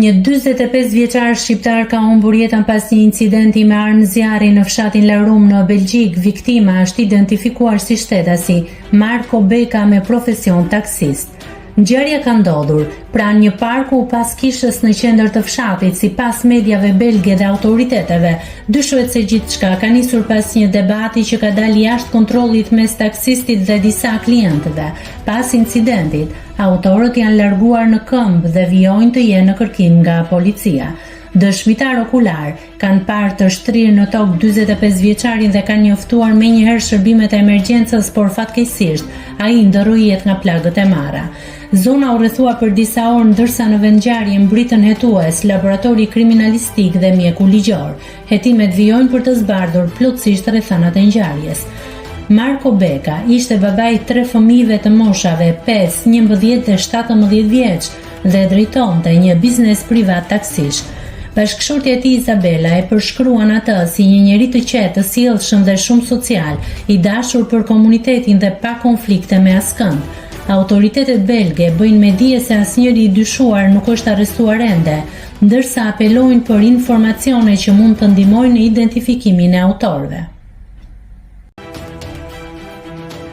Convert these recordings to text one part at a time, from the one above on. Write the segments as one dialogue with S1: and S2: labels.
S1: Një 45 vjeçar shqiptar ka humbur jetën pas një incidenti me armë zjarri në fshatin Larum në Belgjik. Viktima është identifikuar si shtetasi Marko Beka me profesion taksist. Ngjarja ka ndodhur pranë një parku pas kishës në qendër të fshatit. Sipas mediave belge dhe autoriteteve, dyshohet se gjithçka ka nisur pas një debati që ka dalë jashtë kontrollit mes taksistit dhe disa klientëve. Pas incidentit, autorët janë larguar në këmbë dhe vijojnë të jenë në kërkim nga policia. Dëshmitar okular kanë parë të shtrirë në tokë 45 vjeçarin dhe kanë njoftuar menjëherë shërbimet e emergjencës, por fatkeqësisht ai ndërroi jetë nga plagët e marra. Zona u rrethua për disa orë ndërsa në vendngjarje mbritën hetues, laboratori kriminalistik dhe mjeku ligjor. Hetimet vijojnë për të zbardhur plotësisht rrethanat e ngjarjes. Marko Beka ishte babai 3 fëmijëve të moshave 5, 11 dhe 17 vjeç dhe drejtonte një biznes privat taksish. Bashkëshortja e tij Izabela e përshkruan atë si një njeri të qetë, të sjellshëm dhe shumë social, i dashur për komunitetin dhe pa konflikte me askënd. Autoritetet belge bëjnë me dije se asnjëri i dyshuar nuk është arrestuar ende, ndërsa apelojnë për informacione që mund të ndihmojnë në identifikimin e autorëve.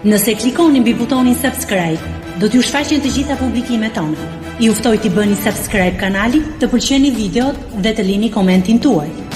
S1: Nëse klikoni mbi butonin subscribe, do t'ju shfaqen të gjitha publikimet tona. Ju ftoj t'i bëni subscribe kanalit, të pëlqeni videot dhe të lini komentin tuaj.